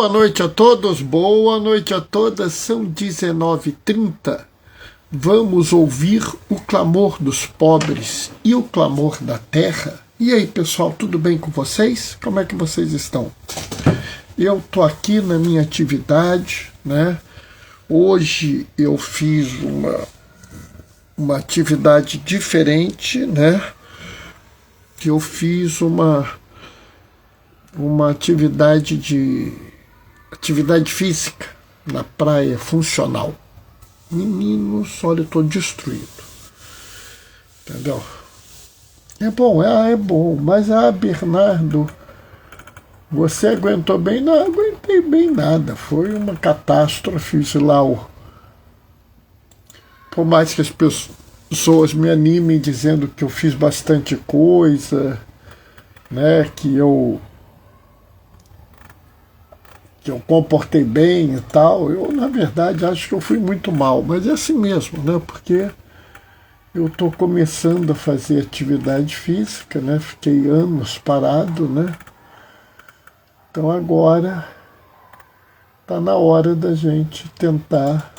Boa noite a todos, boa noite a todas, são 19h30. Vamos ouvir o clamor dos pobres e o clamor da terra. E aí, pessoal, tudo bem com vocês? Como é que vocês estão? Eu estou aqui na minha atividade, né? Hoje eu fiz uma atividade diferente, né? Que eu fiz uma atividade física na praia funcional. Meninos, olha, eu estou destruído. Entendeu? É bom, mas Bernardo, você aguentou bem? Não aguentei bem nada. Foi uma catástrofe lá. Por mais que as pessoas me animem dizendo que eu fiz bastante coisa, né, que eu comportei bem e tal, eu, na verdade, acho que eu fui muito mal, mas é assim mesmo, né, porque eu estou começando a fazer atividade física, né, fiquei anos parado, né, então agora está na hora da gente tentar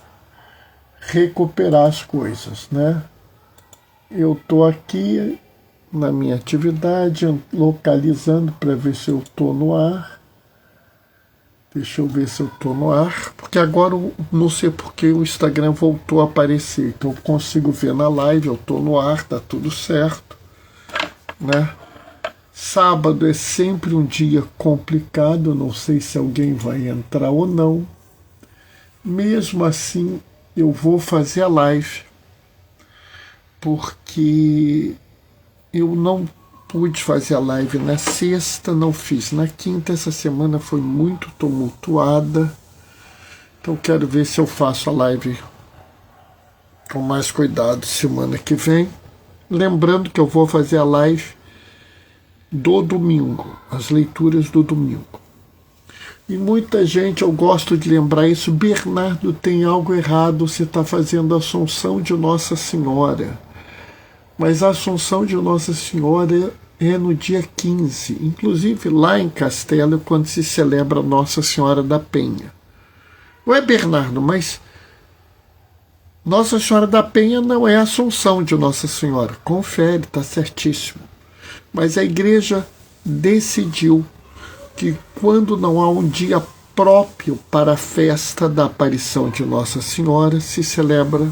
recuperar as coisas, né. Eu estou aqui na minha atividade, localizando para ver se eu estou no ar. Deixa eu ver se eu estou no ar, porque agora eu não sei porque o Instagram voltou a aparecer. Então eu consigo ver na live, eu estou no ar, tá tudo certo, né? Sábado é sempre um dia complicado, não sei se alguém vai entrar ou não. Mesmo assim, eu vou fazer a live, porque eu não pude fazer a live na sexta, não fiz. Na quinta, essa semana foi muito tumultuada. Então quero ver se eu faço a live com mais cuidado semana que vem. Lembrando que eu vou fazer a live do domingo, as leituras do domingo. E muita gente, eu gosto de lembrar isso, Bernardo, tem algo errado, você está fazendo a Assunção de Nossa Senhora. Mas a Assunção de Nossa Senhora é no dia 15, inclusive lá em Castelo, quando se celebra Nossa Senhora da Penha. Não é, Bernardo, mas Nossa Senhora da Penha não é a Assunção de Nossa Senhora. Confere, está certíssimo. Mas a igreja decidiu que quando não há um dia próprio para a festa da aparição de Nossa Senhora, se celebra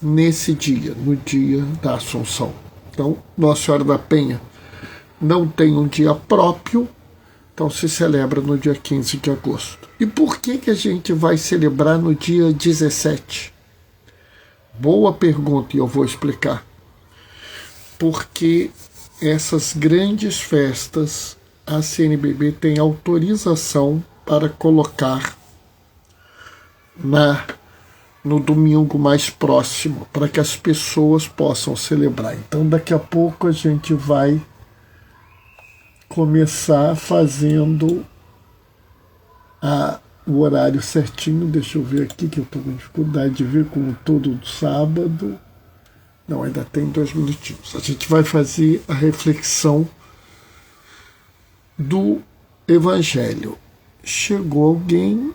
nesse dia, no dia da Assunção. Então, Nossa Senhora da Penha não tem um dia próprio, então se celebra no dia 15 de agosto. E por que a gente vai celebrar no dia 17? Boa pergunta, e eu vou explicar. Porque essas grandes festas, a CNBB tem autorização para colocar no domingo mais próximo, para que as pessoas possam celebrar. Então, daqui a pouco a gente vai começar fazendo o horário certinho. Deixa eu ver aqui, que eu estou com dificuldade de ver como todo sábado. Não, ainda tem 2 minutinhos. A gente vai fazer a reflexão do Evangelho. Chegou alguém.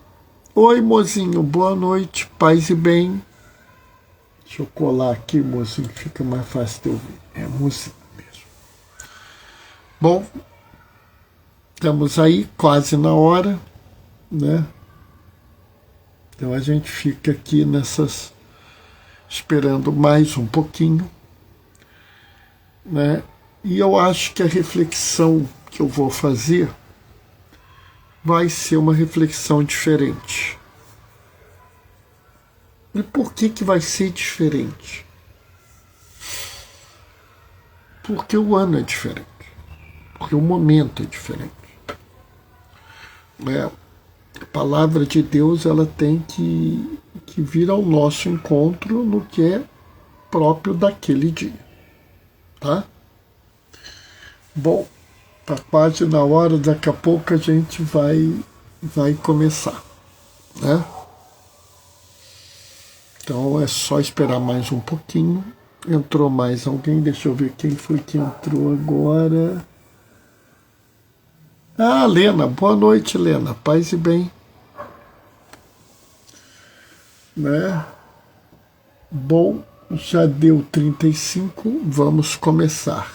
Oi, mozinho, boa noite, paz e bem. Deixa eu colar aqui, mozinho, que fica mais fácil de ouvir. É mozinho mesmo. Bom, estamos aí quase na hora, né? Então a gente fica aqui esperando mais um pouquinho, né? E eu acho que a reflexão que eu vou fazer vai ser uma reflexão diferente. E por que vai ser diferente? Porque o ano é diferente. Porque o momento é diferente. A palavra de Deus, ela tem que vir ao nosso encontro no que é próprio daquele dia. Tá? Bom, está quase na hora, daqui a pouco a gente vai começar, né? Então é só esperar mais um pouquinho. Entrou mais alguém, deixa eu ver quem foi que entrou agora. Ah, Lena, boa noite, Lena. Paz e bem. Né? Bom, já deu 35, vamos começar.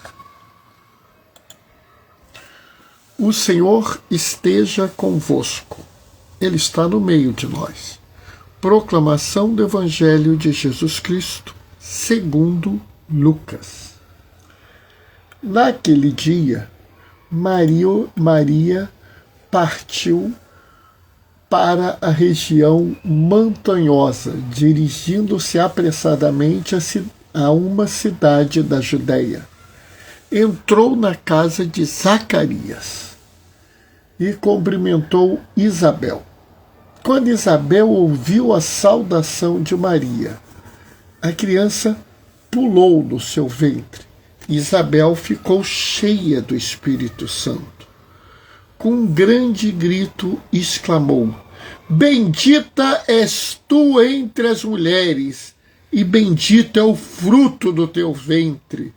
O Senhor esteja convosco. Ele está no meio de nós. Proclamação do Evangelho de Jesus Cristo, segundo Lucas. Naquele dia, Maria partiu para a região montanhosa, dirigindo-se apressadamente a uma cidade da Judéia. Entrou na casa de Zacarias e cumprimentou Isabel. Quando Isabel ouviu a saudação de Maria, a criança pulou no seu ventre. Isabel ficou cheia do Espírito Santo. Com um grande grito exclamou: Bendita és tu entre as mulheres, e bendito é o fruto do teu ventre.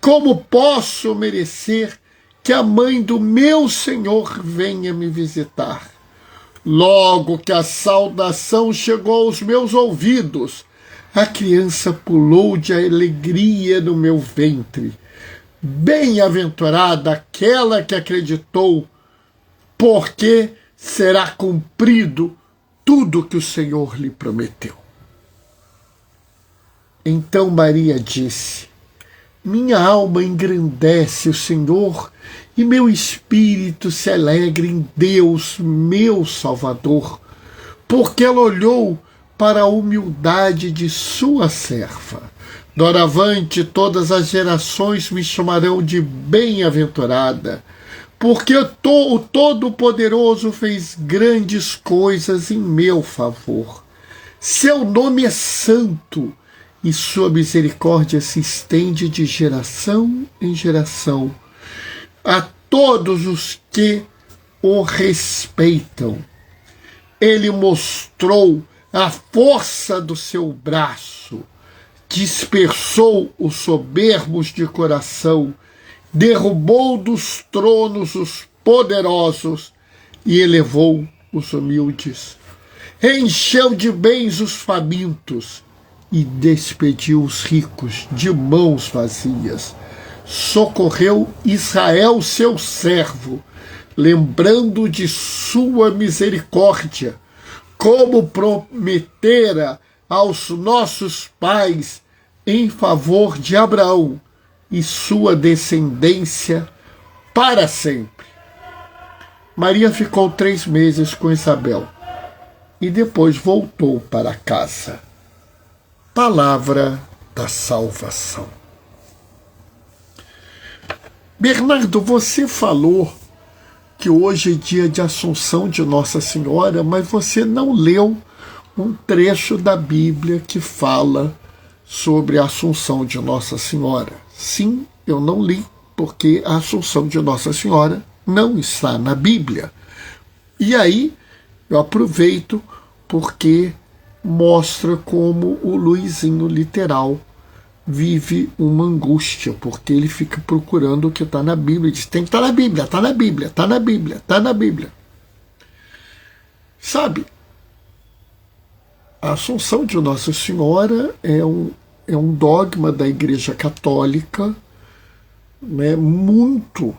Como posso merecer que a mãe do meu Senhor venha me visitar? Logo que a saudação chegou aos meus ouvidos, a criança pulou de alegria no meu ventre. Bem-aventurada aquela que acreditou, porque será cumprido tudo que o Senhor lhe prometeu. Então Maria disse: Minha alma engrandece o Senhor, e meu espírito se alegra em Deus, meu Salvador, porque ela olhou para a humildade de sua serva. Doravante todas as gerações me chamarão de bem-aventurada, porque o Todo-Poderoso fez grandes coisas em meu favor. Seu nome é santo, e sua misericórdia se estende de geração em geração a todos os que o respeitam. Ele mostrou a força do seu braço, dispersou os soberbos de coração, derrubou dos tronos os poderosos e elevou os humildes. Encheu de bens os famintos e despediu os ricos de mãos vazias. Socorreu Israel, seu servo, lembrando de sua misericórdia, como prometera aos nossos pais em favor de Abraão e sua descendência para sempre. Maria ficou 3 meses com Isabel e depois voltou para casa. Palavra da salvação. Bernardo, você falou que hoje é dia de Assunção de Nossa Senhora, mas você não leu um trecho da Bíblia que fala sobre a Assunção de Nossa Senhora. Sim, eu não li, porque a Assunção de Nossa Senhora não está na Bíblia. E aí eu aproveito porque mostra como o Luizinho literal vive uma angústia, porque ele fica procurando o que está na Bíblia. Ele diz: tem que estar na Bíblia, está na Bíblia, está na Bíblia, está na Bíblia. Sabe, a Assunção de Nossa Senhora é um dogma da Igreja Católica, né, muito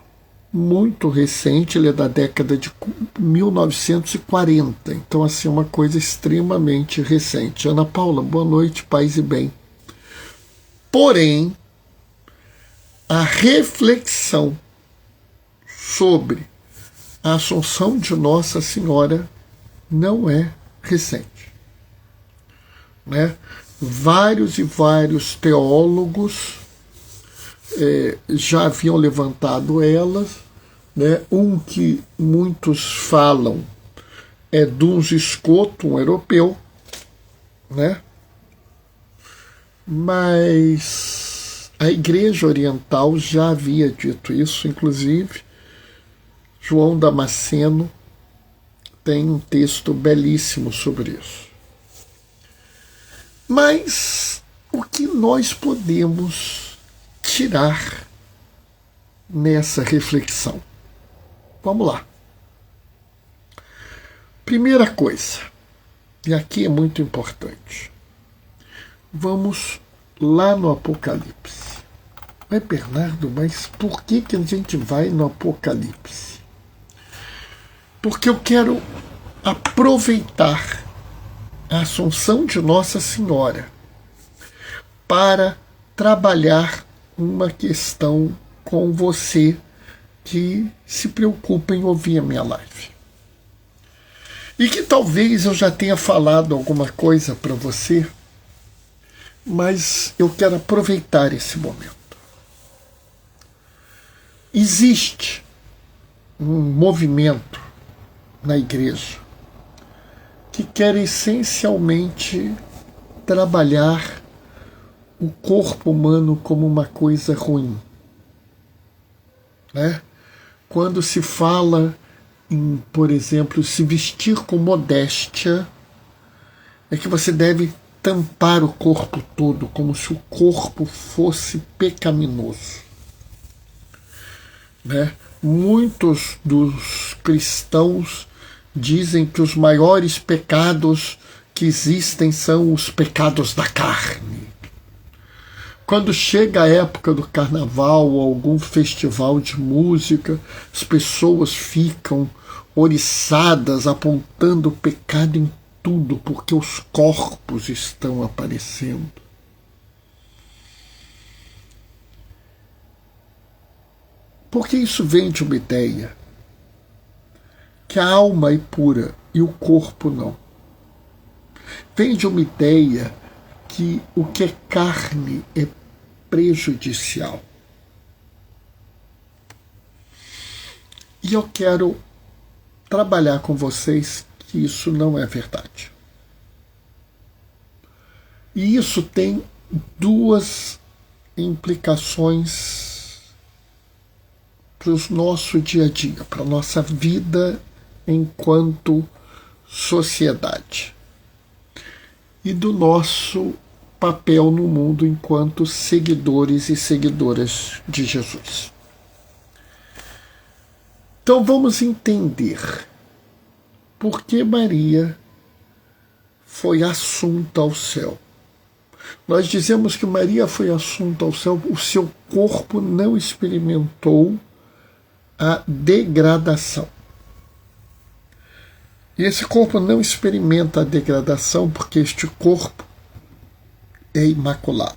recente. Ele é da década de 1940, então assim, uma coisa extremamente recente. Ana Paula, boa noite, paz e bem. Porém, a reflexão sobre a Assunção de Nossa Senhora não é recente, né? Vários e vários teólogos já haviam levantado elas, né? Um que muitos falam é Duns Scoto, um europeu, né? Mas a Igreja Oriental já havia dito isso, inclusive João Damasceno tem um texto belíssimo sobre isso. Mas o que nós podemos tirar nessa reflexão? Vamos lá. Primeira coisa, e aqui é muito importante, vamos lá no Apocalipse. Mas, Bernardo, mas por que a gente vai no Apocalipse? Porque eu quero aproveitar a Assunção de Nossa Senhora para trabalhar uma questão com você que se preocupa em ouvir a minha live. E que talvez eu já tenha falado alguma coisa para você, mas eu quero aproveitar esse momento. Existe um movimento na igreja que quer essencialmente trabalhar o corpo humano como uma coisa ruim. Né? Quando se fala em, por exemplo, se vestir com modéstia, é que você deve tampar o corpo todo, como se o corpo fosse pecaminoso. Né? Muitos dos cristãos dizem que os maiores pecados que existem são os pecados da carne. Quando chega a época do carnaval ou algum festival de música, as pessoas ficam oriçadas, apontando o pecado em tudo, porque os corpos estão aparecendo. Porque isso vem de uma ideia que a alma é pura e o corpo não. Vem de uma ideia que o que é carne é prejudicial. E eu quero trabalhar com vocês que isso não é verdade. E isso tem duas implicações para o nosso dia a dia, para a nossa vida enquanto sociedade e do nosso papel no mundo enquanto seguidores e seguidoras de Jesus. Então vamos entender por que Maria foi assunta ao céu. Nós dizemos que Maria foi assunta ao céu, o seu corpo não experimentou a degradação. E esse corpo não experimenta a degradação porque este corpo é imaculado.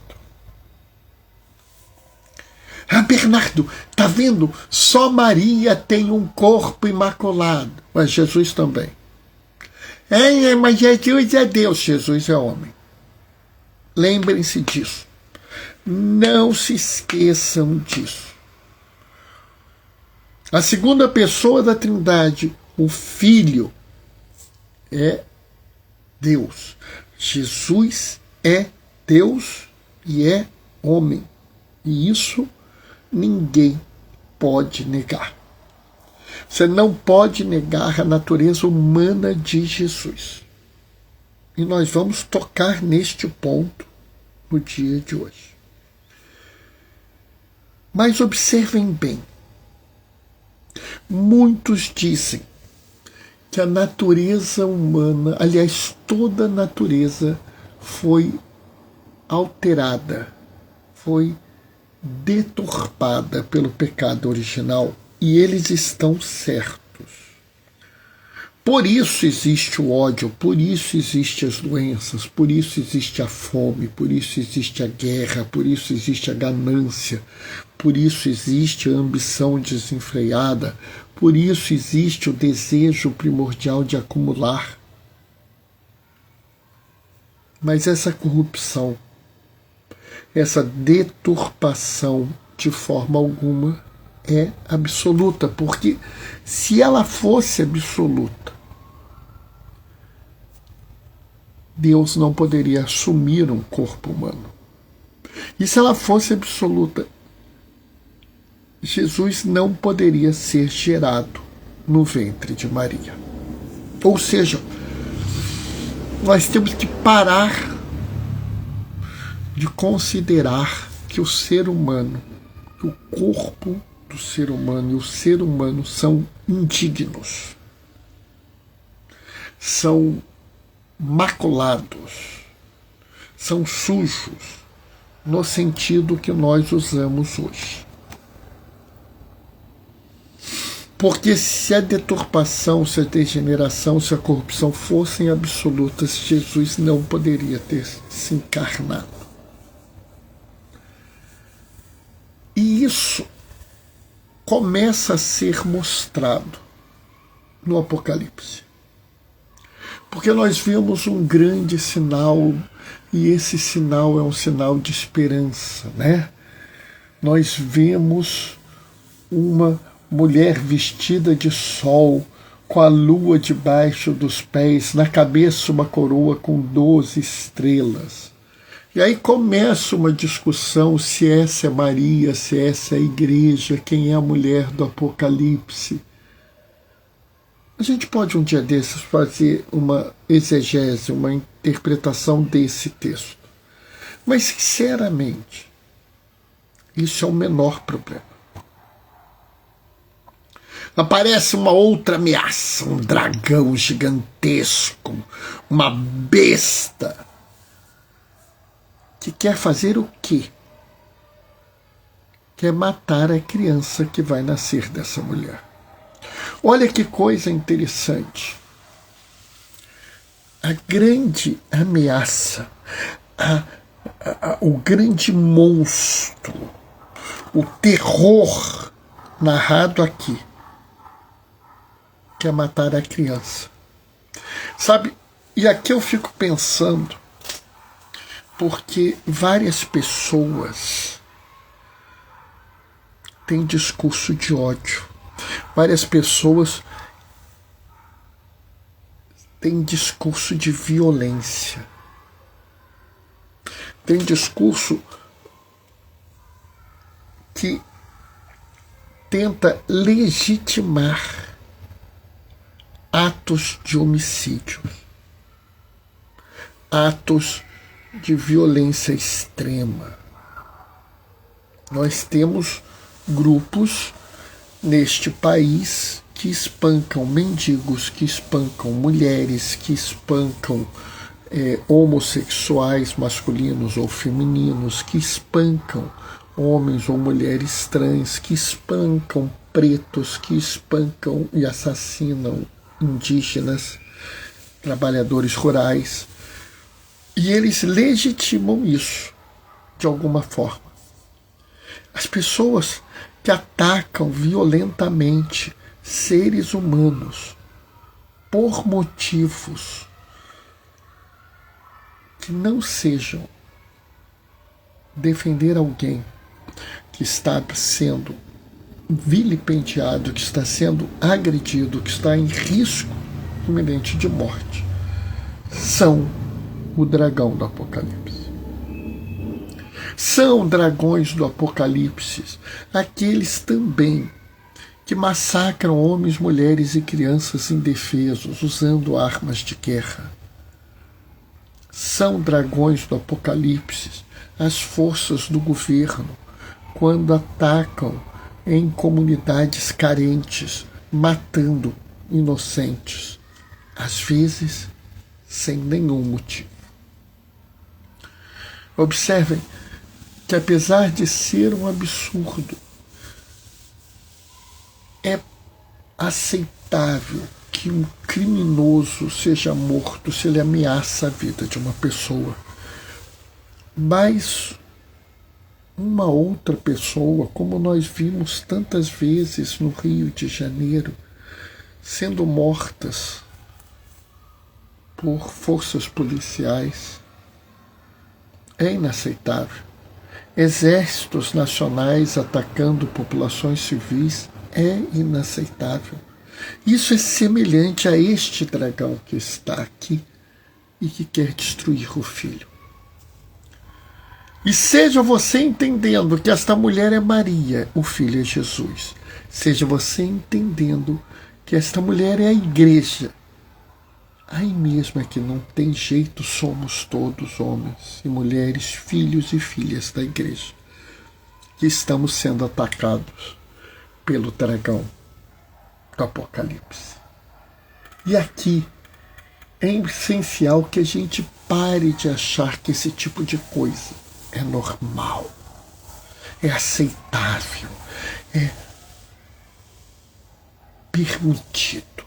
Ah, Bernardo, tá vendo? Só Maria tem um corpo imaculado. Mas Jesus também. Mas Jesus é Deus, Jesus é homem. Lembrem-se disso. Não se esqueçam disso. A segunda pessoa da Trindade, o Filho, é Deus. Jesus é Deus e é homem. E isso ninguém pode negar. Você não pode negar a natureza humana de Jesus. E nós vamos tocar neste ponto no dia de hoje. Mas observem bem. Muitos dizem que a natureza humana, aliás, toda a natureza foi alterada, foi deturpada pelo pecado original, e eles estão certos. Por isso existe o ódio, por isso existem as doenças, por isso existe a fome, por isso existe a guerra, por isso existe a ganância, por isso existe a ambição desenfreada, por isso existe o desejo primordial de acumular. Mas essa corrupção, essa deturpação, de forma alguma, é absoluta, porque se ela fosse absoluta, Deus não poderia assumir um corpo humano. E se ela fosse absoluta, Jesus não poderia ser gerado no ventre de Maria. Ou seja, nós temos que parar de considerar que o ser humano, que o corpo do ser humano e o ser humano são indignos, são maculados, são sujos, no sentido que nós usamos hoje. Porque se a deturpação, se a degeneração, se a corrupção fossem absolutas, Jesus não poderia ter se encarnado. E isso começa a ser mostrado no Apocalipse. Porque nós vemos um grande sinal, e esse sinal é um sinal de esperança, né? Nós vemos uma mulher vestida de sol, com a lua debaixo dos pés, na cabeça uma coroa com 12 estrelas. E aí começa uma discussão se essa é Maria, se essa é a igreja, quem é a mulher do Apocalipse. A gente pode um dia desses fazer uma exegese, uma interpretação desse texto. Mas, sinceramente, isso é o menor problema. Aparece uma outra ameaça, um dragão gigantesco, uma besta, que quer fazer o quê? Quer matar a criança que vai nascer dessa mulher. Olha que coisa interessante. A grande ameaça, o grande monstro, o terror narrado aqui, quer matar a criança. Sabe, e aqui eu fico pensando, porque várias pessoas têm discurso de ódio. Várias pessoas têm discurso de violência. Tem discurso que tenta legitimar atos de homicídio, atos de violência extrema. Nós temos grupos neste país que espancam mendigos, que espancam mulheres, que espancam homossexuais masculinos ou femininos, que espancam homens ou mulheres trans, que espancam pretos, que espancam e assassinam indígenas, trabalhadores rurais. E eles legitimam isso de alguma forma. As pessoas que atacam violentamente seres humanos por motivos que não sejam defender alguém que está sendo vilipendiado, que está sendo agredido, que está em risco iminente de morte, são o dragão do Apocalipse. São dragões do Apocalipse aqueles também que massacram homens, mulheres e crianças indefesos usando armas de guerra. São dragões do Apocalipse as forças do governo quando atacam em comunidades carentes, matando inocentes, às vezes sem nenhum motivo. Observem que, apesar de ser um absurdo, é aceitável que um criminoso seja morto se ele ameaça a vida de uma pessoa. Mas uma outra pessoa, como nós vimos tantas vezes no Rio de Janeiro, sendo mortas por forças policiais, é inaceitável. Exércitos nacionais atacando populações civis é inaceitável. Isso é semelhante a este dragão que está aqui e que quer destruir o filho. E seja você entendendo que esta mulher é Maria, o filho é Jesus. Seja você entendendo que esta mulher é a igreja. Aí mesmo é que não tem jeito, somos todos homens e mulheres, filhos e filhas da igreja, que estamos sendo atacados pelo dragão do Apocalipse. E aqui é essencial que a gente pare de achar que esse tipo de coisa é normal, é aceitável, é permitido.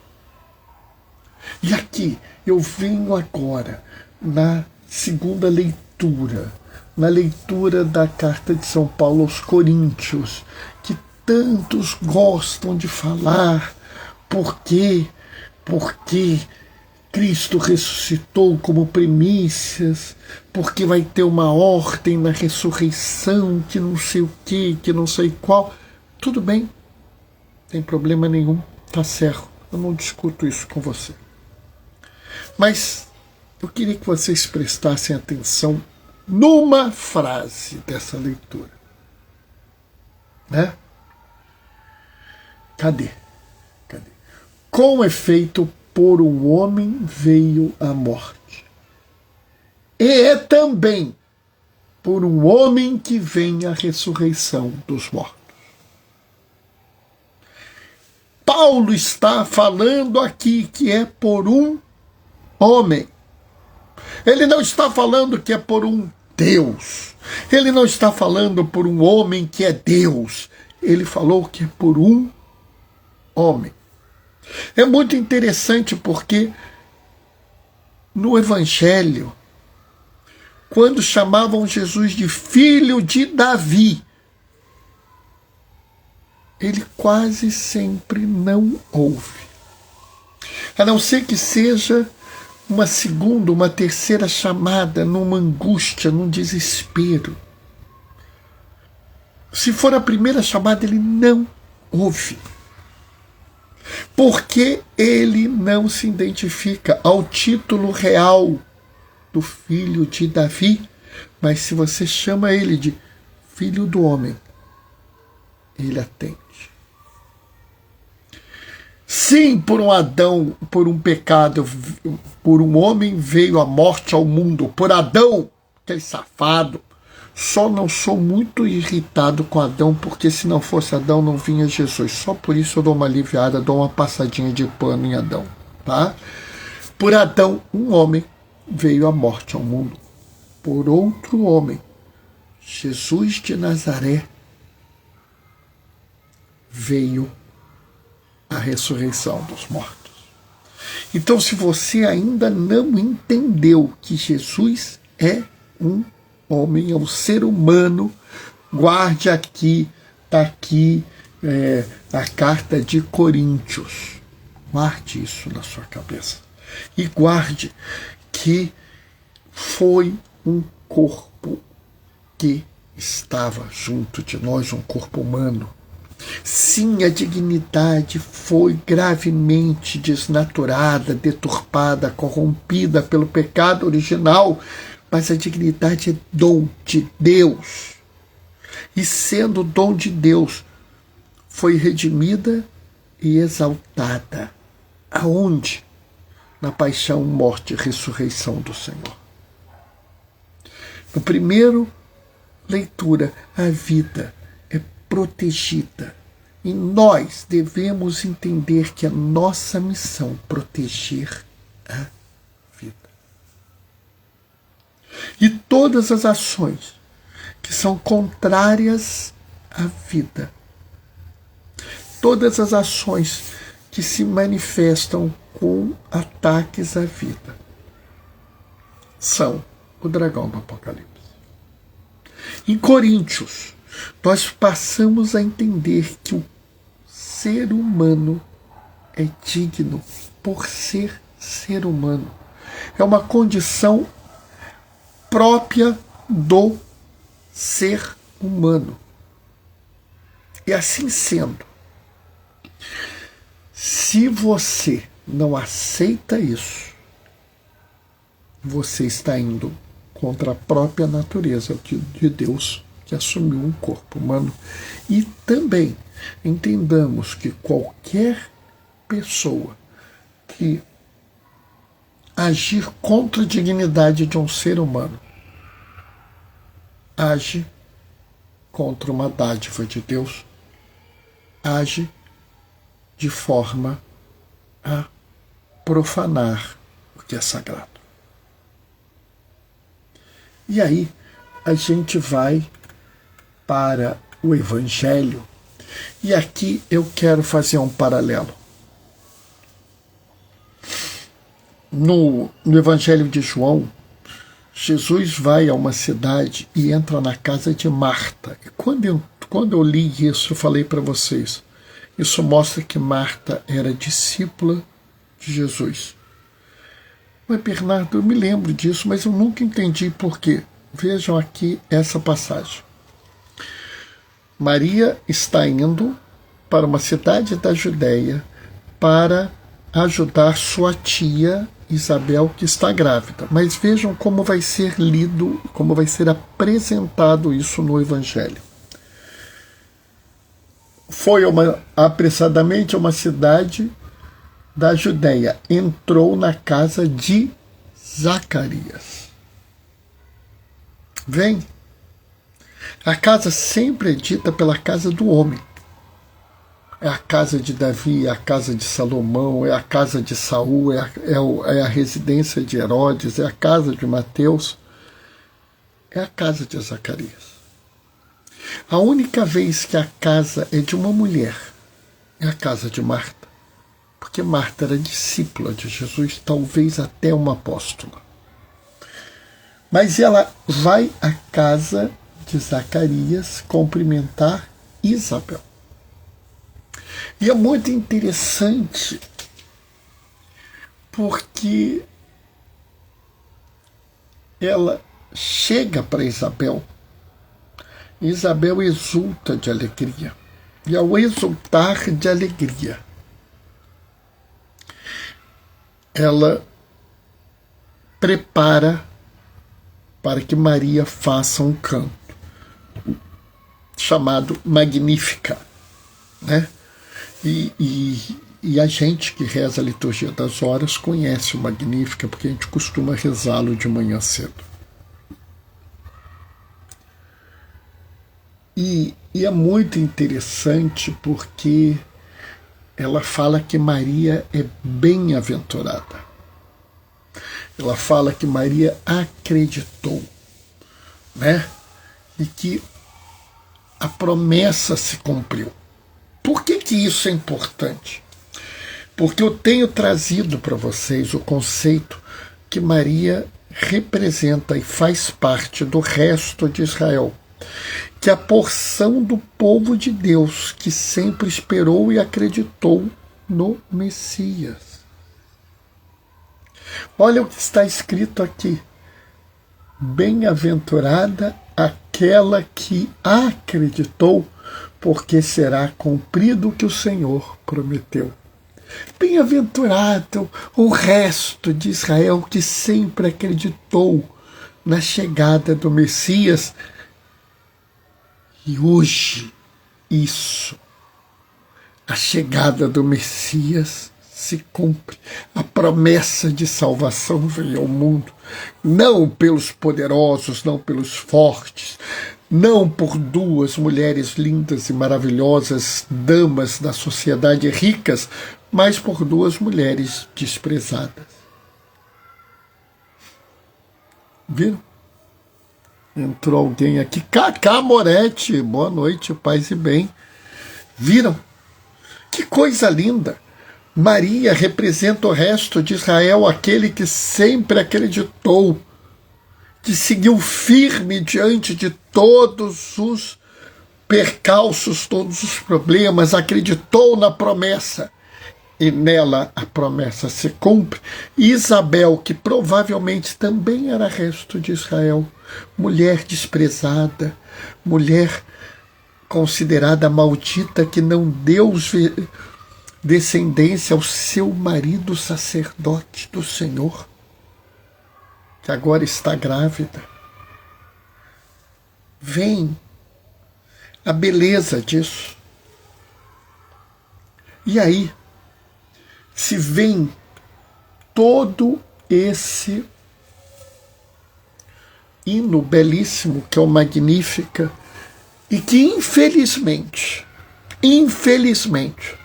E aqui eu venho agora na segunda leitura, na leitura da carta de São Paulo aos Coríntios, que tantos gostam de falar, porque Cristo ressuscitou como primícias, porque vai ter uma ordem na ressurreição, que não sei o que não sei qual. Tudo bem, não tem problema nenhum, tá certo, eu não discuto isso com você. Mas eu queria que vocês prestassem atenção numa frase dessa leitura. Né? Cadê? Com efeito, por um homem veio a morte. E é também por um homem que vem a ressurreição dos mortos. Paulo está falando aqui que é por um homem. Ele não está falando que é por um Deus. Ele não está falando por um homem que é Deus. Ele falou que é por um homem. É muito interessante porque no Evangelho, quando chamavam Jesus de filho de Davi, ele quase sempre não ouve. A não ser que seja uma segunda, uma terceira chamada, numa angústia, num desespero. Se for a primeira chamada, ele não ouve. Porque ele não se identifica ao título real do filho de Davi, mas se você chama ele de filho do homem, ele atende. Sim, por um Adão, por um pecado, por um homem veio a morte ao mundo. Por Adão, aquele safado. Só não sou muito irritado com Adão, porque se não fosse Adão não vinha Jesus. Só por isso eu dou uma aliviada, dou uma passadinha de pano em Adão. Tá? Por Adão, um homem veio a morte ao mundo. Por outro homem, Jesus de Nazaré, veio a ressurreição dos mortos. Então, se você ainda não entendeu que Jesus é um homem, é um ser humano, guarde aqui, está aqui a carta de Coríntios. Guarde isso na sua cabeça. E guarde que foi um corpo que estava junto de nós, um corpo humano. Sim, a dignidade foi gravemente desnaturada, deturpada, corrompida pelo pecado original, mas a dignidade é dom de Deus. E sendo dom de Deus, foi redimida e exaltada. Aonde? Na paixão, morte e ressurreição do Senhor. No primeiro leitura, a vida é protegida. E nós devemos entender que a nossa missão é proteger a vida. E todas as ações que são contrárias à vida, todas as ações que se manifestam com ataques à vida, são o dragão do Apocalipse. Em Coríntios, nós passamos a entender que o ser humano é digno por ser ser humano. É uma condição própria do ser humano. E assim sendo, se você não aceita isso, você está indo contra a própria natureza de Deus, que assumiu um corpo humano. E também entendamos que qualquer pessoa que agir contra a dignidade de um ser humano age contra uma dádiva de Deus, age de forma a profanar o que é sagrado. E aí a gente vai para o Evangelho, e aqui eu quero fazer um paralelo. No Evangelho de João, Jesus vai a uma cidade e entra na casa de Marta. E quando eu li isso, eu falei para vocês, isso mostra que Marta era discípula de Jesus. Mas, Bernardo, eu me lembro disso, mas eu nunca entendi por quê. Vejam aqui essa passagem. Maria está indo para uma cidade da Judéia para ajudar sua tia Isabel, que está grávida. Mas vejam como vai ser lido, como vai ser apresentado isso no Evangelho. Foi apressadamente a uma cidade da Judéia. Entrou na casa de Zacarias. Vem. A casa sempre é dita pela casa do homem. É a casa de Davi, é a casa de Salomão, é a casa de Saul, é a residência de Herodes, é a casa de Mateus, é a casa de Zacarias. A única vez que a casa é de uma mulher é a casa de Marta, porque Marta era discípula de Jesus, talvez até uma apóstola. Mas ela vai à casa de Zacarias cumprimentar Isabel. E é muito interessante porque ela chega para Isabel. Isabel exulta de alegria. E ao exultar de alegria, ela prepara para que Maria faça um canto chamado Magnífica, né? E a gente que reza a liturgia das horas conhece o Magnífica, porque a gente costuma rezá-lo de manhã cedo. E é muito interessante porque ela fala que Maria é bem-aventurada. Ela fala que Maria acreditou, né? E que a promessa se cumpriu. Por que isso é importante? Porque eu tenho trazido para vocês o conceito que Maria representa e faz parte do resto de Israel, que é a porção do povo de Deus que sempre esperou e acreditou no Messias. Olha o que está escrito aqui. Bem-aventurada aquela que acreditou, porque será cumprido o que o Senhor prometeu. Bem-aventurado o resto de Israel que sempre acreditou na chegada do Messias. E hoje, a chegada do Messias se cumpre. A promessa de salvação veio ao mundo, não pelos poderosos, não pelos fortes, não por duas mulheres lindas e maravilhosas, damas da sociedade ricas, mas por duas mulheres desprezadas. Viram? Entrou alguém aqui. Cacá Moretti, boa noite, paz e bem. Viram? Que coisa linda! Maria representa o resto de Israel, aquele que sempre acreditou, que seguiu firme diante de todos os percalços, todos os problemas, acreditou na promessa. E nela a promessa se cumpre. Isabel, que provavelmente também era resto de Israel, mulher desprezada, mulher considerada maldita, que não deu descendência ao seu marido sacerdote do Senhor, que agora está grávida. Vem a beleza disso. E aí se vem todo esse hino belíssimo que é o Magnífica, e que infelizmente infelizmente,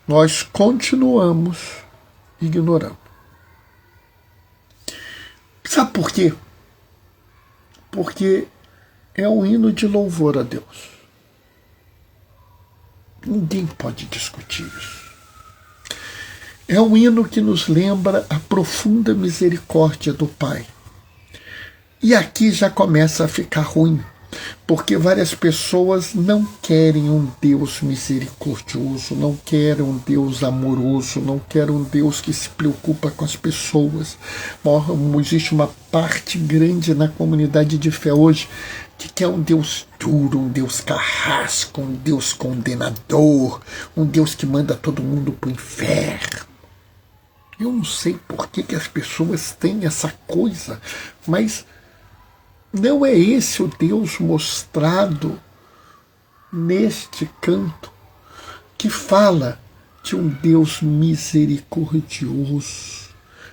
nós continuamos ignorando. Sabe por quê? Porque é um hino de louvor a Deus. Ninguém pode discutir isso. É um hino que nos lembra a profunda misericórdia do Pai. E aqui já começa a ficar ruim, porque várias pessoas não querem um Deus misericordioso, não querem um Deus amoroso, não querem um Deus que se preocupa com as pessoas. Existe uma parte grande na comunidade de fé hoje que quer um Deus duro, um Deus carrasco, um Deus condenador, um Deus que manda todo mundo para o inferno. Eu não sei por que as pessoas têm essa coisa, mas não é esse o Deus mostrado neste canto, que fala de um Deus misericordioso,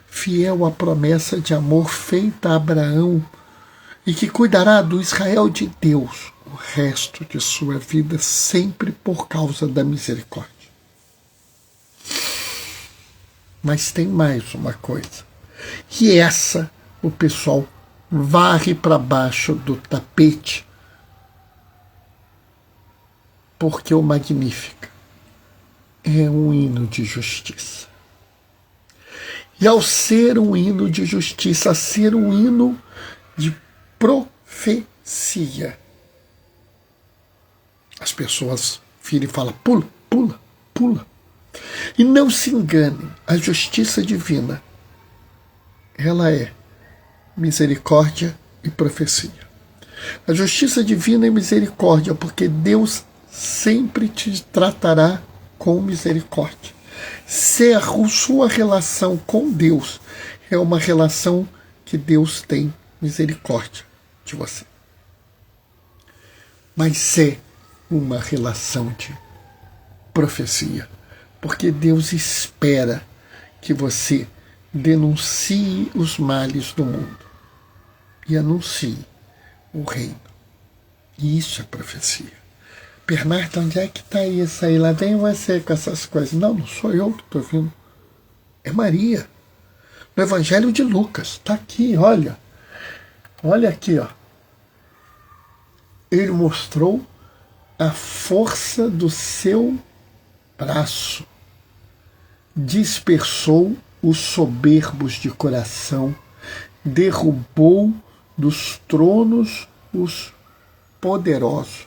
fiel à promessa de amor feita a Abraão, e que cuidará do Israel de Deus o resto de sua vida, sempre por causa da misericórdia. Mas tem mais uma coisa, e essa o pessoal varre para baixo do tapete, porque o Magnífica é um hino de justiça. E ao ser um hino de justiça, a ser um hino de profecia, as pessoas viram e falam: pula, pula, pula. E não se enganem, a justiça divina, ela é misericórdia e profecia. A justiça divina é misericórdia, porque Deus sempre te tratará com misericórdia. Se a sua relação com Deus é uma relação que Deus tem misericórdia de você. Mas é uma relação de profecia, porque Deus espera que você denuncie os males do mundo e anuncie o reino. E isso é profecia. Bernardo, onde é que está isso aí? Lá vem você com essas coisas. Não, não sou eu que estou vindo. É Maria. No Evangelho de Lucas. Está aqui, olha. Olha aqui, ó. Ele mostrou a força do seu braço. Dispersou os soberbos de coração, derrubou dos tronos os poderosos.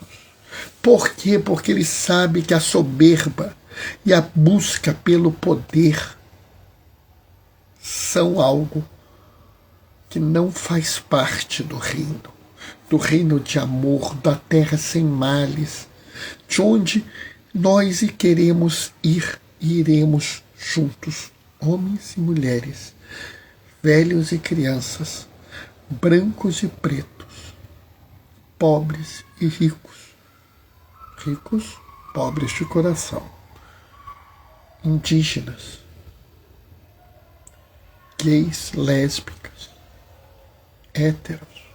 Por quê? Porque ele sabe que a soberba e a busca pelo poder são algo que não faz parte do reino de amor, da terra sem males, de onde nós queremos ir e iremos juntos, homens e mulheres, velhos e crianças, brancos e pretos, pobres e ricos, pobres de coração, indígenas, gays, lésbicas, héteros.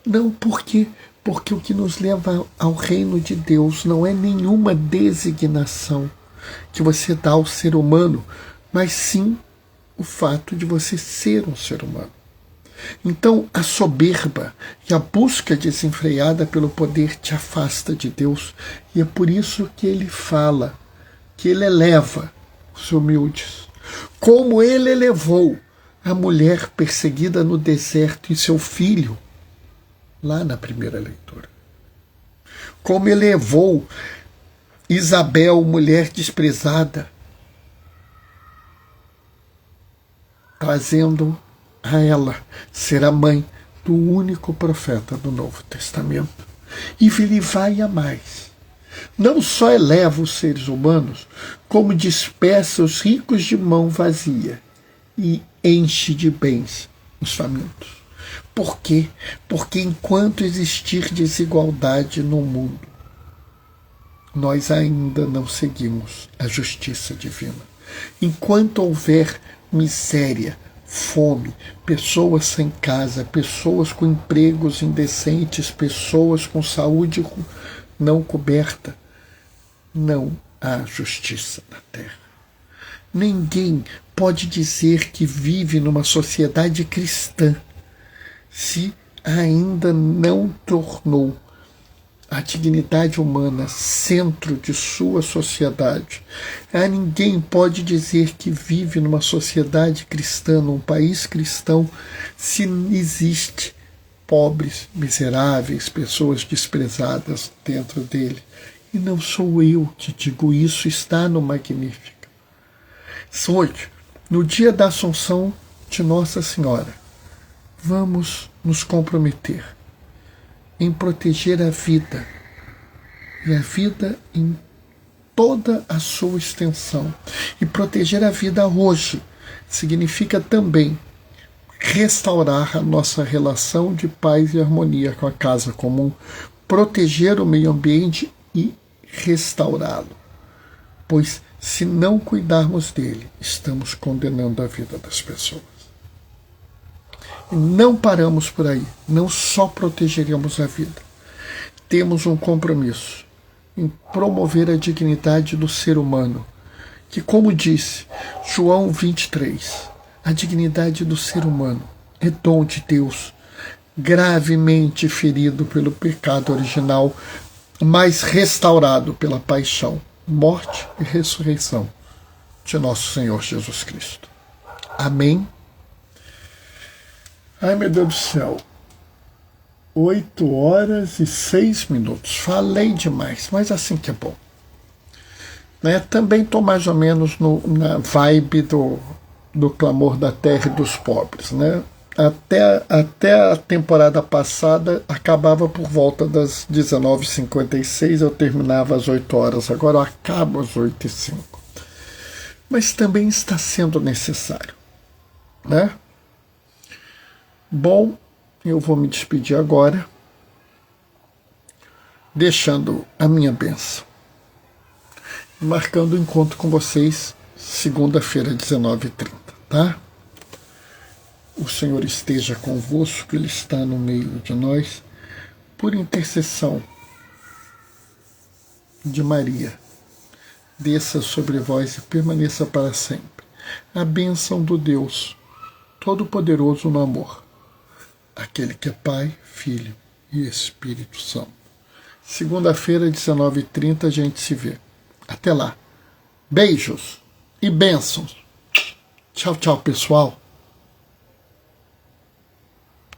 Não, porque o que nos leva ao reino de Deus não é nenhuma designação que você dá ao ser humano, mas sim o fato de você ser um ser humano. Então, a soberba e a busca desenfreada pelo poder te afasta de Deus, e é por isso que ele fala que ele eleva os humildes, como ele elevou a mulher perseguida no deserto e seu filho, lá na primeira leitura. Como elevou Isabel, mulher desprezada, trazendo a ela ser a mãe do único profeta do Novo Testamento. E ele vai a mais. Não só eleva os seres humanos, como dispersa os ricos de mão vazia e enche de bens os famintos. Por quê? Porque enquanto existir desigualdade no mundo, nós ainda não seguimos a justiça divina. Enquanto houver miséria, fome, pessoas sem casa, pessoas com empregos indecentes, pessoas com saúde não coberta, não há justiça na terra. Ninguém pode dizer que vive numa sociedade cristã se ainda não tornou a dignidade humana centro de sua sociedade. Ninguém pode dizer que vive numa sociedade cristã, num país cristão, se existe pobres, miseráveis, pessoas desprezadas dentro dele. E não sou eu que digo isso, está no Magnífico. Hoje, no dia da Assunção de Nossa Senhora, vamos nos comprometer em proteger a vida, e a vida em toda a sua extensão. E proteger a vida hoje significa também restaurar a nossa relação de paz e harmonia com a casa comum, proteger o meio ambiente e restaurá-lo. Pois, se não cuidarmos dele, estamos condenando a vida das pessoas. E não paramos por aí, não só protegeremos a vida. Temos um compromisso em promover a dignidade do ser humano, que, como disse João 23, a dignidade do ser humano é dom de Deus, gravemente ferido pelo pecado original, mas restaurado pela paixão, morte e ressurreição de nosso Senhor Jesus Cristo. Amém? Ai, meu Deus do céu, 8h06. Falei demais, mas assim que é bom. Né? Também estou mais ou menos na vibe do clamor da terra e dos pobres. Né? Até a temporada passada acabava por volta das 19h56, eu terminava às 8h, agora eu acabo às 8h05. Mas também está sendo necessário. Né? Bom, eu vou me despedir agora, deixando a minha bênção, marcando o encontro com vocês segunda-feira, 19h30, tá? O Senhor esteja convosco, Ele está no meio de nós, por intercessão de Maria, desça sobre vós e permaneça para sempre a bênção do Deus Todo-Poderoso no amor, aquele que é Pai, Filho e Espírito Santo. Segunda-feira, 19h30, a gente se vê. Até lá. Beijos e bênçãos. Tchau, tchau, pessoal.